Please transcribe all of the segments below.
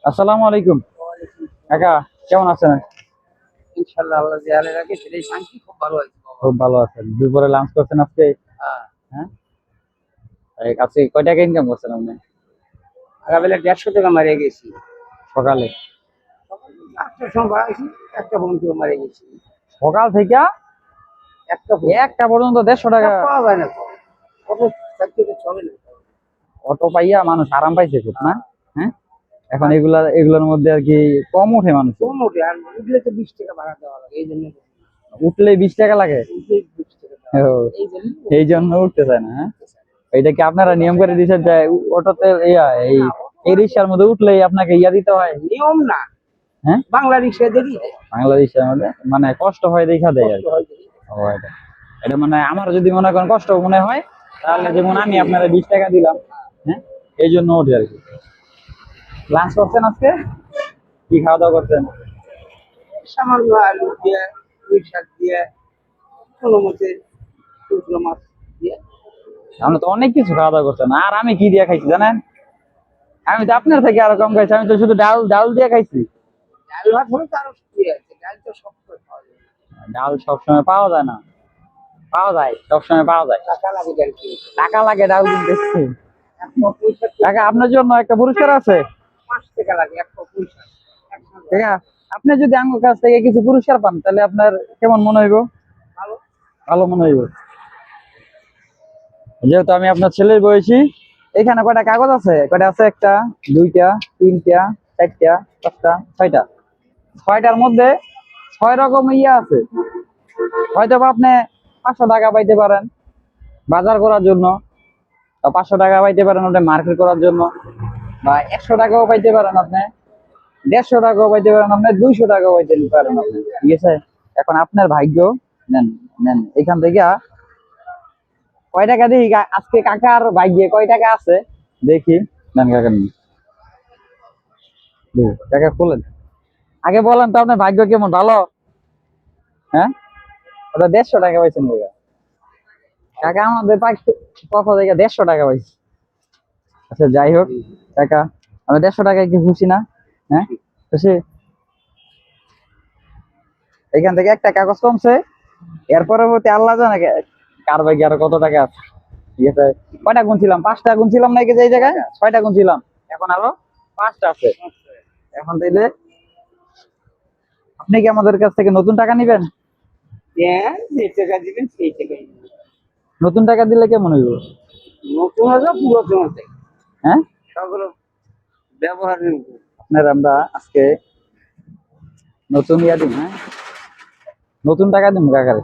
আসসালামু আলাইকুম। কাকা কেমন আছেন? ইনশাআল্লাহ আল্লাহ দেয়ালে রাখে সেটাই শান্তি খুব ভালো হয়েছে বাবা। খুব ভালো আছেন। দুপুরে লাঞ্চ করছেন আজকে? হ্যাঁ, হ্যাঁ। আজকে কয় টাকা ইনকাম করছেন আপনি? সকালবেলা 150 টাকা মারিয়ে গেছি। সকালে? একটার সময় বাড়াইছি, একটা পর্যন্ত মারিয়ে গেছি। সকাল থেকে একটা পর্যন্ত। একটা পর্যন্ত 150 টাকা? পাওয়া যায় না তো। কত চাকরিতে চলে না। অটো পাইয়া মানুষ আরাম পাইছে খুব, না? হ্যাঁ। এখন এগুলোর মধ্যে আর কি কম উঠে মানুষ। কম ওঠে আর উঠলে তো 20 টাকা ভাড়া দেওয়া লাগে এই জন্য। উঠলে 20 টাকা লাগে? উঠলে 20 টাকা দেওয়া ও, লাগে। এই জন্য এই জন্য উঠতে চায় না। হ্যাঁ, এইটা কি আপনারা নিয়ম করে দিচ্ছেন যে অটোতে এই রিক্সার মধ্যে উঠলেই আপনাকে দিতে হয়? নিয়ম না। হ্যাঁ, বাংলা রিক্সা দেখি দেয়। বাংলাদেশের মধ্যে মানে কষ্ট হয় দেখা দেয় আর কষ্ট কি। হয় দেখি দেয়। ও, এটা এটা মানে আমার যদি মনে করেন কষ্ট মনে হয়, তাহলে যেমন আমি আপনারা 20 টাকা দিলাম। হ্যাঁ, এই জন্য ওঠে আর কি। লাঞ্চ করছেন আজকে? কি খাওয়া দাওয়া করছেন? সামান্য আলু দিয়ে, পুঁই শাক দিয়ে, কোনো মতে শুকনো মাছ দিয়ে। আপনি তো অনেক কিছু খাওয়া দাওয়া করছেন। আর আমি কি দিয়ে খাইছি জানেন? আমি তো আপনার থেকে আরো কম খাইছি। আমি তো শুধু ডাল ডাল দিয়ে খাইছি। ডাল ভাত হলে তো আরো শুকিয়ে আছে, ডাল তো সব সময় পাওয়া যায় না। ডাল সবসময় পাওয়া যায় না। পাওয়া যায়, সবসময় পাওয়া যায়। টাকা লাগে ডাল কিনতে। টাকা লাগে ডাল কিনতে। এক পোয়া পুঁই শাক টাকা আপনার জন্য একটা পুরস্কার আছে। 5 টাকা লাগে এক পোয়া পুঁই শাক। ঠিক আছে, আপনি যদি আমার কাছ থেকে কিছু পুরস্কার পান তাহলে আপনার কেমন মনে হইব? ভালো। ভালো মনে হইব। যেহেতু আমি আপনার ছেলের বয়সী। এখানে কয়টা কাগজ আছে? কয়টা আছে? একটা, দুইটা, তিনটা, চারটা, পাঁচটা, ছয়টা। ছয়টার মধ্যে 6 রকম আছে। হয়তো বা আপনি 500 টাকা পাইতে পারেন বাজার করার জন্য, বা 500 টাকা পাইতে পারেন ওটা মার্কেট করার জন্য, বা 100 টাকাও পাইতে পারেন আপনি, 150 টাকাও পাইতে পারেন আপনি, 200 টাকাও পাইতে পারেন আপনি। ঠিক আছে, এখন আপনার ভাগ্য। নেন, নেন এখান থেকে কয় টাকা দেখি আজকে কাকার ভাগ্যে কয় টাকা আছে দেখি। নেন কাকা, নিন। দেখি, কাকা খুলেন। আগে বলেন তো আপনার ভাগ্য কেমন? ভালো? হ্যাঁ, ওটা 150 টাকা পাইছেন কাকা। কাকা আমাদের পক্ষ থেকে 150 টাকা পাইছে। আচ্ছা যাই হোক কাকা, আমরা 150 টাকায় কি খুশি না? হ্যাঁ, খুশি। এখান থেকে একটা কাগজ কমছে। এর পরবর্তী আল্লাহ জানে কার ভাগ্যে আরো কত টাকা আছে। ঠিক আছে, কয়টা গুনছিলাম? 5টা গুনছিলাম নাকি যে জায়গায়? 6টা গুনছিলাম। এখন আরো 5টা আছে। এখন তাইলে আপনি কি আমাদের কাছ থেকে নতুন টাকা নিবেন? হ্যাঁ, যে টাকা দিবেন সেই টাকাই নেবেন। নতুন টাকা দিলে কেমন হইব? নতুন হলে পুরাতন হতে হ্যাঁ, সবগুলো ব্যবহারের উপর। আপনার আমরা আজকে নতুন দিন। হ্যাঁ, নতুন টাকা দিন কাকারে।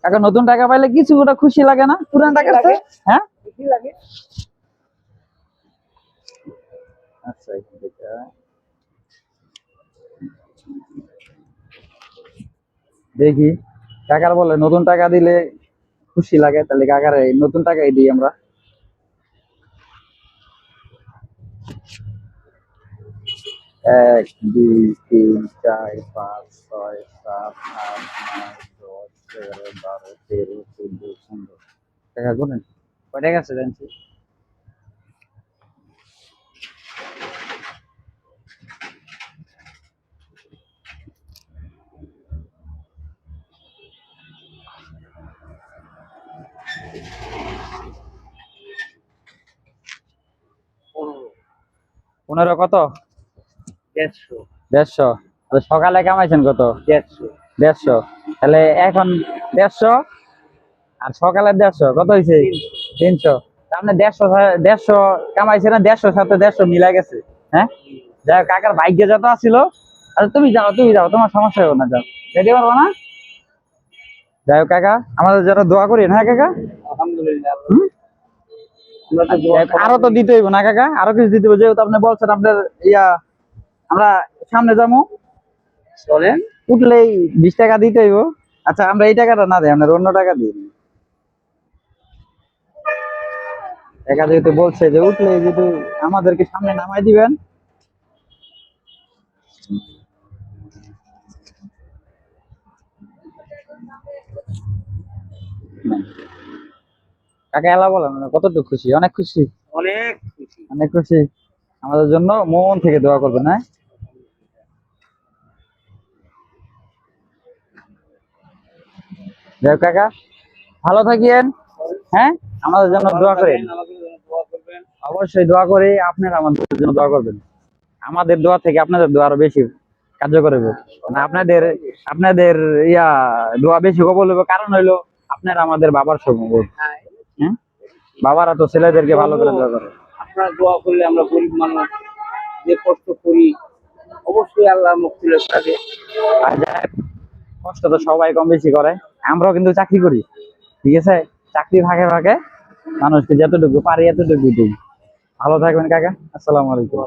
কাকা নতুন টাকা পাইলে কিছু ওটা খুশি লাগে না পুরান টাকার চেয়ে? হ্যাঁ, কি লাগে? আচ্ছা এখান থেকে দেখি। কাকার বলে নতুন টাকা দিলে খুশি লাগে, তাহলে কাকার এই নতুন টাকাই দিই আমরা। 1 2 3 4 5 6 7 8 9 10 11 12 13 14 15 টাকা গুনেন কয় টাকা আছে জানছি? পনেরো। 15 কত? 150। 150। তাহলে সকালে কামাইছেন কত? 150। 150। তাহলে এখন 150 আর সকালে 150 কত হয়েছে? 300। আপনি 150 কামাইছেন না? 150 সাথে 150 মিলা গেছে। হ্যাঁ, যাই হোক, কাকার ভাগ্যে যত আছিল। আচ্ছা তুমি যাও, তুমি যাও, তোমার সমস্যা হবে না, যাও। যেতে পারবো না? যাই হোক কাকা, আমাদের জন্য দোয়া করি। হ্যাঁ কাকা। আলহামদুলিল্লাহ। হুম, আমরা তো দোয়া যাই হোক, আরো তো দিতে হইব না কাকা? আরো কিছু দিতে হইব, যেহেতু আপনি বলছেন আপনার ইয়া আমরা সামনে যাবো। চলেন। উঠলেই 20 টাকা দিতে হইব। আচ্ছা আমরা এই টাকাটা না দিই, আপনার অন্য টাকা দিই। টাকা যেহেতু বলছে যে উঠলে যেহেতু আমাদেরকে সামনে নামাই দিবেন। কাকা এলা বলেন কতটুকু খুশি? অনেক খুশি? অনেক খুশি। অনেক খুশি। আমাদের জন্য মন থেকে দোয়া করবেন, হ্যাঁ? যাই হোক কাকা, ভালো থাকিয়েন, হ্যাঁ? আমাদের জন্য দোয়া করেন। আমাদের জন্য দোয়া করবেন। অবশ্যই দোয়া করি, আপনারা আমাদের জন্য দোয়া করবেন। আমাদের দোয়া থেকে আপনাদের দোয়া আরো বেশি কার্যকর হবে। মানে আপনাদের আপনাদের ইয়া দোয়া বেশি কবল হবে, কারণ হইলো আপনারা আমাদের বাবার সঙ্গ। হ্যাঁ, হ্যাঁ, বাবারা তো ছেলেদেরকে ভালো করে দোয়া করে। আপনারা দোয়া করলে আমরা গরিব মানুষ যে কষ্ট করি অবশ্যই আল্লাহ মুক্তির থাকে। আর যাই হোক, কষ্ট তো সবাই কম বেশি করে, আমরাও কিন্তু চাকরি করি, ঠিক আছে? চাকরি ফাঁকে ফাঁকে মানুষকে যতটুকু পারি এতটুকু দিই। ভালো থাকবেন কাকা, আসসালামু আলাইকুম।